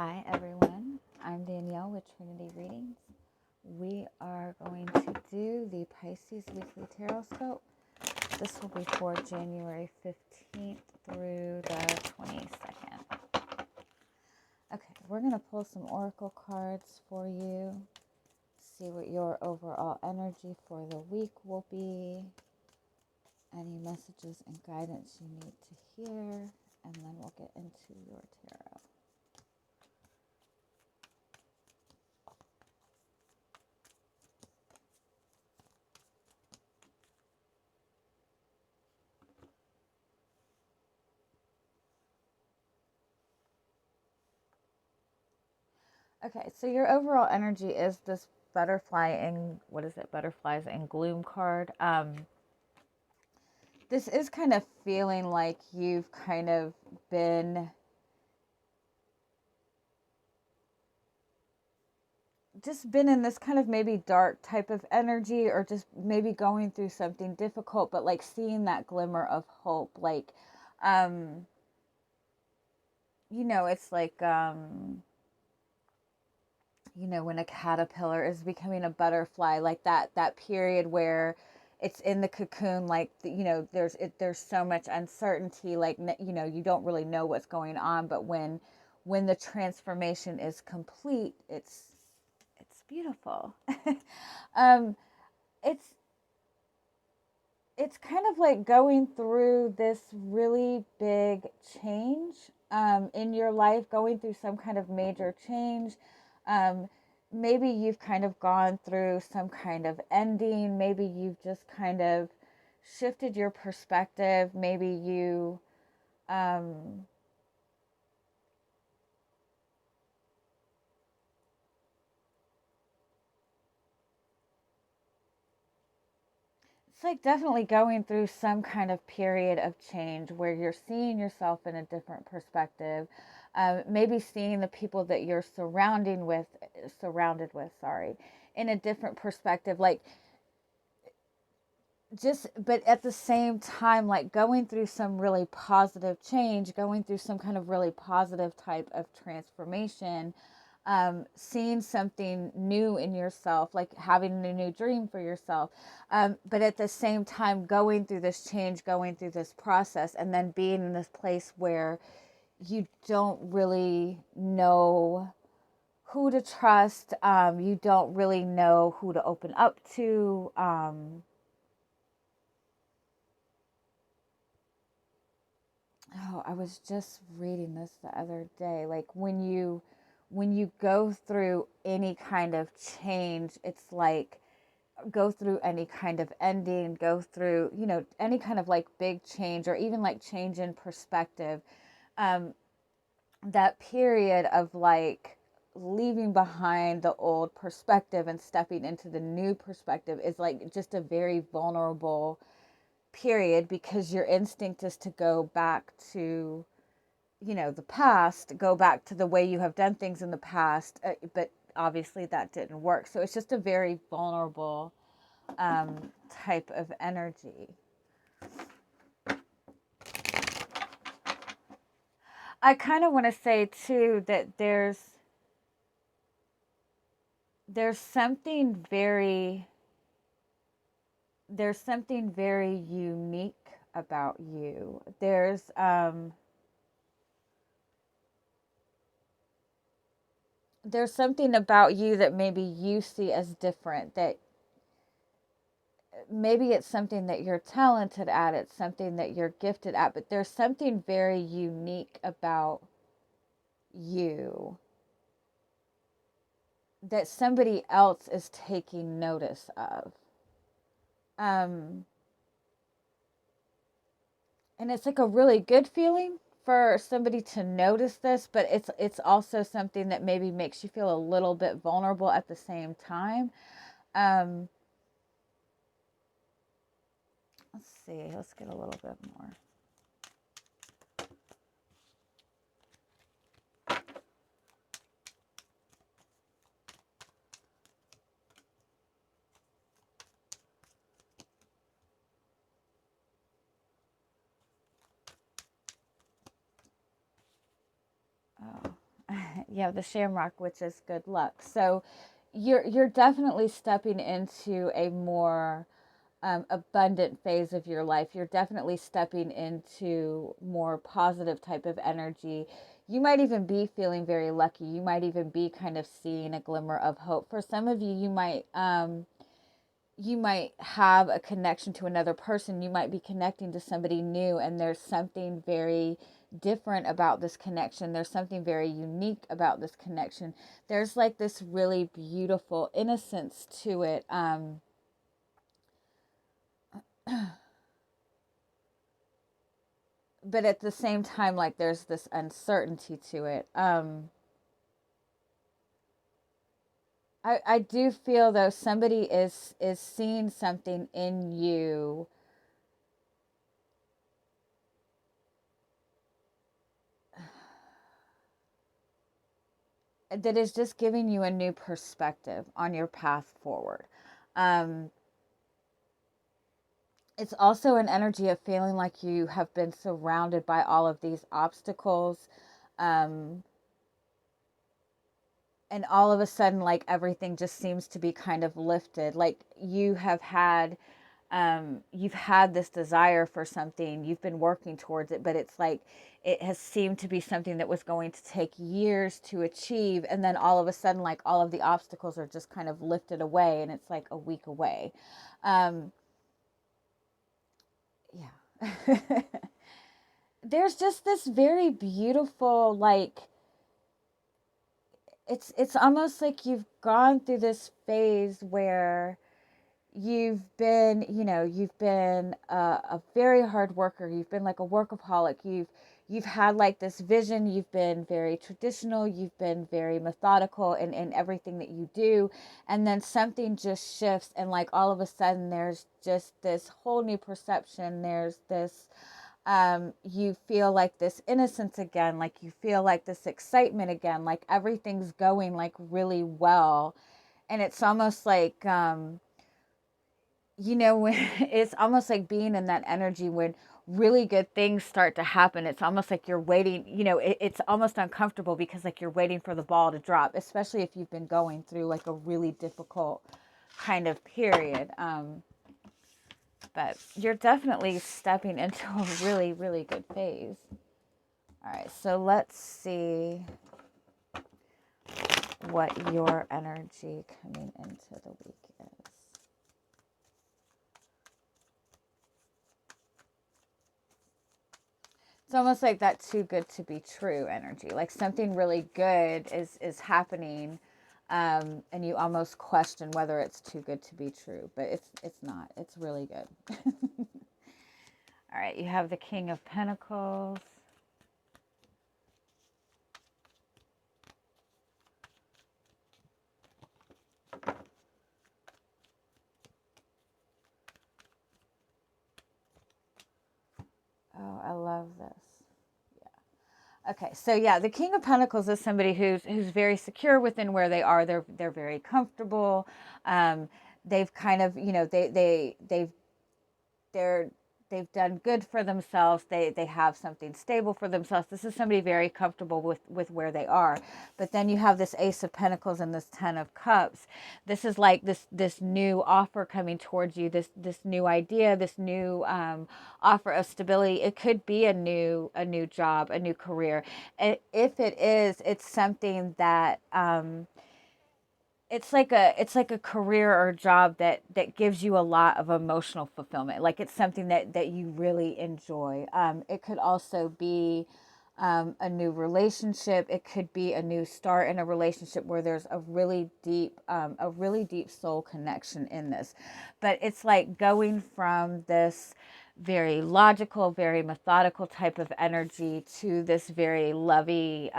Hi everyone, I'm Danielle with Trinity Readings. We are going to do the Pisces Weekly Tarotscope. This will be for January 15th through the 22nd. Okay, we're going to pull some oracle cards for you, see what your overall energy for the week will be, any messages and guidance you need to hear, and then we'll get into your tarot. Okay, so your overall energy is this butterfly and what is it? Butterflies and gloom card. This is kind of feeling like you've kind of been in this kind of maybe dark type of energy, or just maybe going through something difficult, but like seeing that glimmer of hope. Like, um, it's like, when a caterpillar is becoming a butterfly, like that period where it's in the cocoon, like there's so much uncertainty, like you don't really know what's going on, but when the transformation is complete, it's beautiful. um it's it's kind of like going through this really big change in your life, going through some kind of major change. Um, Maybe you've kind of gone through some kind of ending. Maybe you've just kind of shifted your perspective. Maybe you, um, it's like definitely going through some kind of period of change where you're seeing yourself in a different perspective. Maybe seeing the people that you're surrounded with, sorry, in a different perspective. Like, but at the same time, like going through some really positive change, going through some kind of really positive type of transformation, seeing something new in yourself, like having a new dream for yourself. But at the same time, going through this change, going through this process, and then being in this place where you don't really know who to trust. You don't really know who to open up to. I was just reading this the other day. Like when you go through any kind of change, it's like go through any kind of ending, go through, any kind of like big change, or even like change in perspective. Um, that period of like leaving behind the old perspective and stepping into the new perspective is like just a very vulnerable period, because your instinct is to go back to the past, go back to the way you have done things in the past, but obviously that didn't work. So it's just a very vulnerable type of energy. I kind of want to say too that there's something very unique about you. There's something about you that maybe you see as different, that maybe it's something that you're talented at, it's something that you're gifted at, but there's something very unique about you that somebody else is taking notice of. Um, and it's like a really good feeling for somebody to notice this, but it's also something that maybe makes you feel a little bit vulnerable at the same time. Um, let's see. Let's get a little bit more. Oh, you have the shamrock, which is good luck. So you're definitely stepping into a more abundant phase of your life. You're definitely stepping into more positive type of energy. You might even be feeling very lucky. You might even be kind of seeing a glimmer of hope. For some of you, you might have a connection to another person. You might be connecting to somebody new, and there's something very different about this connection. There's something very unique about this connection. There's like this really beautiful innocence to it. But at the same time, like there's this uncertainty to it. I do feel though somebody is seeing something in you that is just giving you a new perspective on your path forward. Um, it's also an energy of feeling like you have been surrounded by all of these obstacles. Um, and all of a sudden, like everything just seems to be kind of lifted. Like you've had this desire for something, you've been working towards it, but it's like it has seemed to be something that was going to take years to achieve, and then all of a sudden like all of the obstacles are just kind of lifted away and it's like a week away. um yeah. There's just this very beautiful, like it's almost like you've gone through this phase where you've been a very hard worker. You've been like a workaholic. You've had like this vision. You've been very traditional. You've been very methodical in everything that you do. And then something just shifts, and like all of a sudden there's just this whole new perception. There's this you feel like this innocence again, like you feel like this excitement again, like everything's going like really well. And it's almost like when it's almost like being in that energy when really good things start to happen. It's almost like you're waiting, it's almost uncomfortable because like you're waiting for the ball to drop, especially if you've been going through like a really difficult kind of period. But you're definitely stepping into a really, really good phase. All right, so let's see what your energy coming into the week is. It's almost like that too good to be true energy. Like something really good is happening, and you almost question whether it's too good to be true, but it's not. It's really good. All right, you have the King of Pentacles. Oh, I love this. Okay, so yeah, the King of Pentacles is somebody who's very secure within where they are. They're very comfortable. They've kind of, they're they've done good for themselves. They have something stable for themselves. This is somebody very comfortable with where they are. But then you have this Ace of Pentacles and this Ten of Cups. This is like this new offer coming towards you, this new idea, this new offer of stability. It could be a new job, a new career. If it is, it's something that it's like a career or job that gives you a lot of emotional fulfillment. Like it's something that you really enjoy. It could also be a new relationship. It could be a new start in a relationship where there's a really deep soul connection in this. But it's like going from this very logical, very methodical type of energy to this very lovey,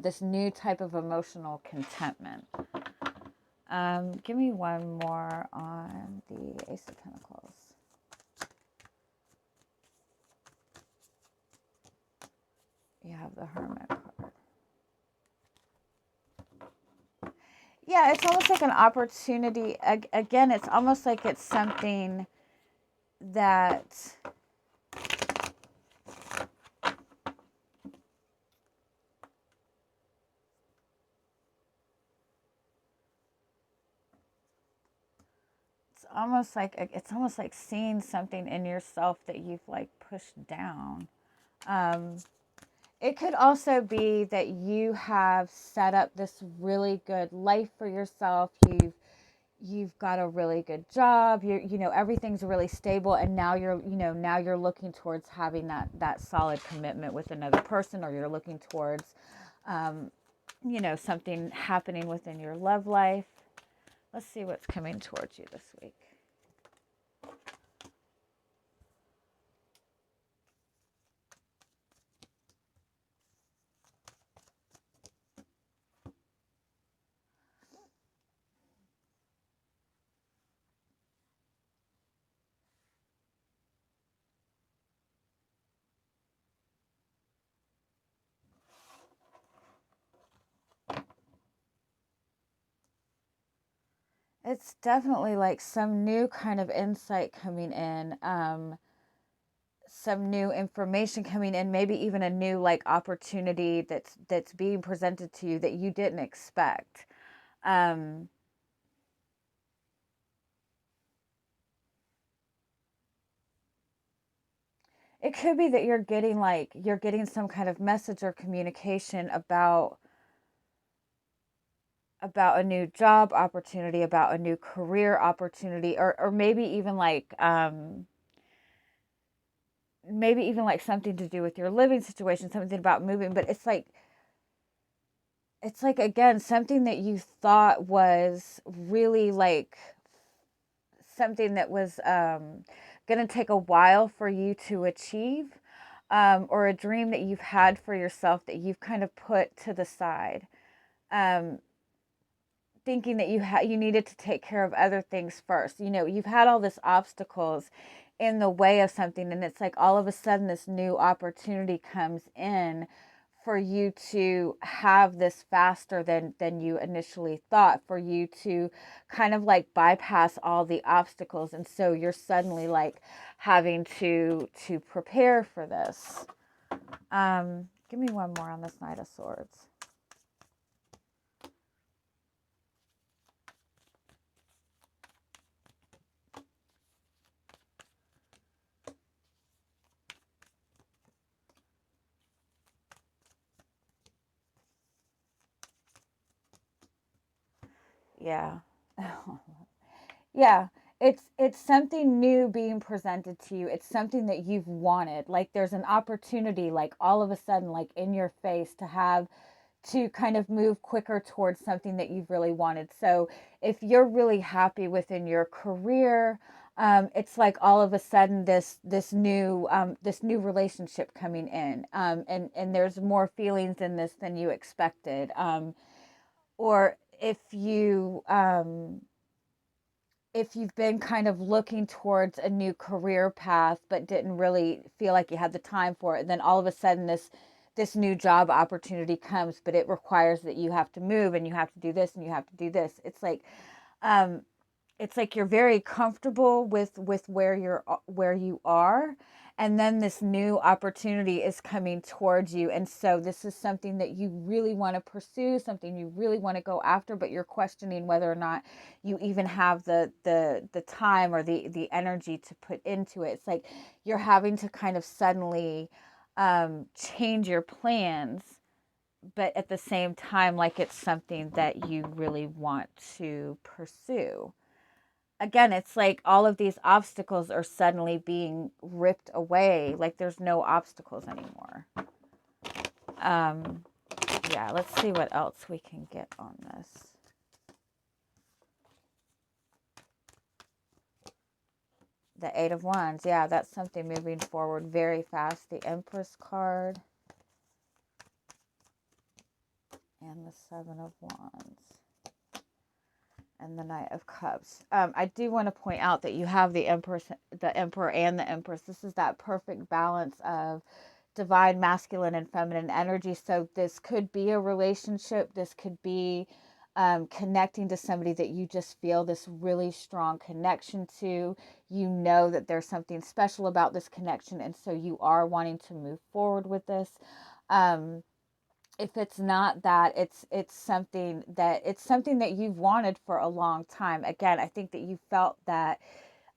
this new type of emotional contentment. Give me one more on the Ace of Pentacles. You have the Hermit card. Yeah, it's almost like an opportunity. Again, it's almost like it's something that it's almost like seeing something in yourself that you've like pushed down. Um, it could also be that you have set up this really good life for yourself. You've got a really good job. You know, everything's really stable, and now now you're looking towards having that solid commitment with another person, or you're looking towards um, something happening within your love life. Let's see what's coming towards you this week. It's definitely like some new kind of insight coming in, some new information coming in, maybe even a new like opportunity that's being presented to you that you didn't expect. Um, it could be that you're getting some kind of message or communication about a new job opportunity, about a new career opportunity, or maybe even like something to do with your living situation, something about moving, but it's like again something that you thought was really like something that was going to take a while for you to achieve, or a dream that you've had for yourself that you've kind of put to the side, um, thinking that you needed to take care of other things first. You know, you've had all this obstacles in the way of something, and it's like all of a sudden this new opportunity comes in for you to have this faster than you initially thought, for you to kind of like bypass all the obstacles, and so you're suddenly like having to prepare for this. Give me one more on this Knight of Swords. Yeah. Yeah, it's something new being presented to you. It's something that you've wanted. Like there's an opportunity like all of a sudden like in your face to kind of move quicker towards something that you've really wanted. So if you're really happy within your career, it's like all of a sudden this new relationship coming in, and there's more feelings in this than you expected. Or if you've been kind of looking towards a new career path but didn't really feel like you had the time for it, and then all of a sudden this new job opportunity comes, but it requires that you have to move and you have to do this and you have to do this. Um it's like you're very comfortable with where you are, and then this new opportunity is coming towards you, and so this is something that you really want to pursue, something you really want to go after, but you're questioning whether or not you even have the time or the energy to put into it. It's like you're having to kind of suddenly change your plans, but at the same time like it's something that you really want to pursue. Again, it's like all of these obstacles are suddenly being ripped away. Like there's no obstacles anymore. Um, yeah, let's see what else we can get on this. The Eight of Wands. Yeah, that's something moving forward very fast. The Empress card. And the Seven of Wands. And the Knight of Cups. I do want to point out that you have the Emperor and the Empress. This is that perfect balance of divine masculine and feminine energy. So this could be a relationship. This could be connecting to somebody that you just feel this really strong connection to. You know that there's something special about this connection, and so you are wanting to move forward with this. Um, if it's not that, it's something that you've wanted for a long time. Again, I think that you felt that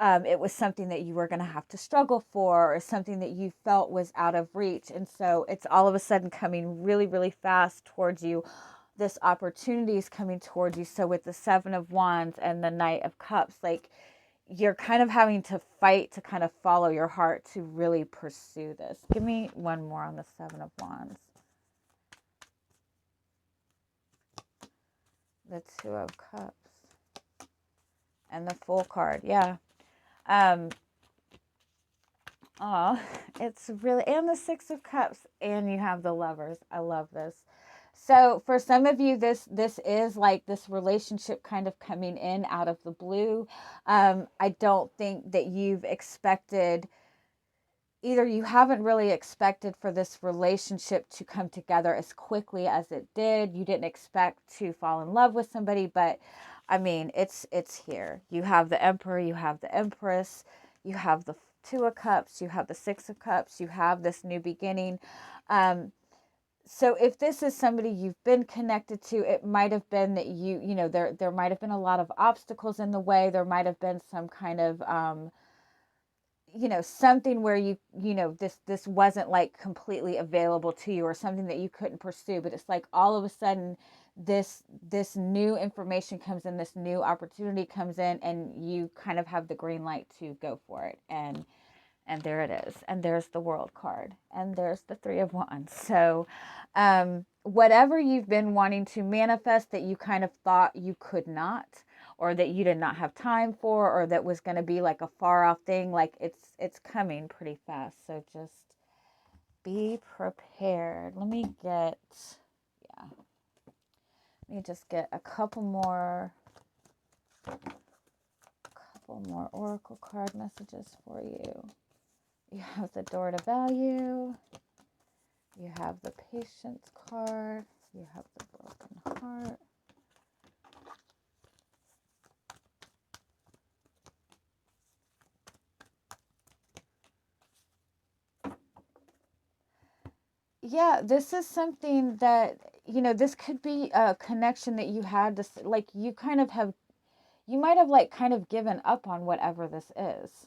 it was something that you were going to have to struggle for, or something that you felt was out of reach. And so it's all of a sudden coming really, really fast towards you. This opportunity is coming towards you. So with the Seven of Wands and the Knight of Cups, like, you're kind of having to fight to kind of follow your heart to really pursue this. Give me one more on the Seven of Wands. The Two of Cups. And the Fool card. Yeah. Oh, it's really, and the Six of Cups, and you have the Lovers. I love this. So for some of you, this is like this relationship kind of coming in out of the blue. I don't think that you've expected, either you haven't really expected for this relationship to come together as quickly as it did. You didn't expect to fall in love with somebody, but I mean, it's here. You have the Emperor, you have the Empress, you have the Two of Cups, you have the Six of Cups, you have this new beginning. So if this is somebody you've been connected to, it might have been that there might have been a lot of obstacles in the way. There might have been some kind of something where this wasn't like completely available to you, or something that you couldn't pursue. But it's like all of a sudden this new information comes in, this new opportunity comes in, and you kind of have the green light to go for it. And there it is. And there's the World card. And there's the Three of Wands. So whatever you've been wanting to manifest that you kind of thought you could not, or that you did not have time for, or that was going to be like a far off thing, like it's coming pretty fast. So just be prepared. Let me just get a couple more oracle card messages for you. You have the Door to Value. You have the Patience card. You have the Broken Heart. Yeah, this is something that, this could be a connection that you had to, like, you might have like kind of given up on whatever this is.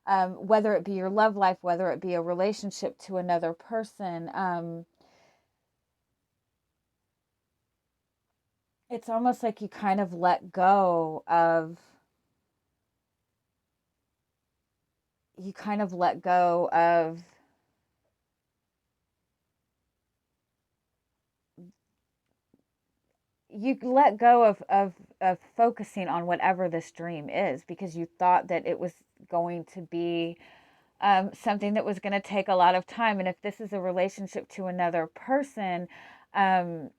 Whether it be your love life, whether it be a relationship to another person. It's almost like you kind of let go of, you kind of let go of you let go of focusing on whatever this dream is, because you thought that it was going to be something that was going to take a lot of time. And if this is a relationship to another person, um,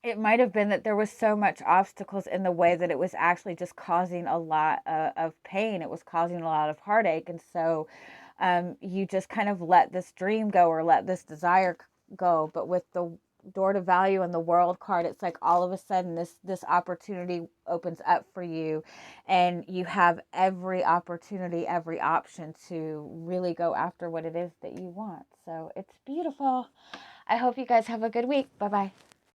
it might have been that there was so much obstacles in the way that it was actually just causing a lot of pain. It was causing a lot of heartache. And so you just kind of let this dream go, or let this desire go. But with the Door to Value and the World card, it's like all of a sudden this opportunity opens up for you, and you have every opportunity, every option to really go after what it is that you want. So it's beautiful. I hope you guys have a good week. Bye bye.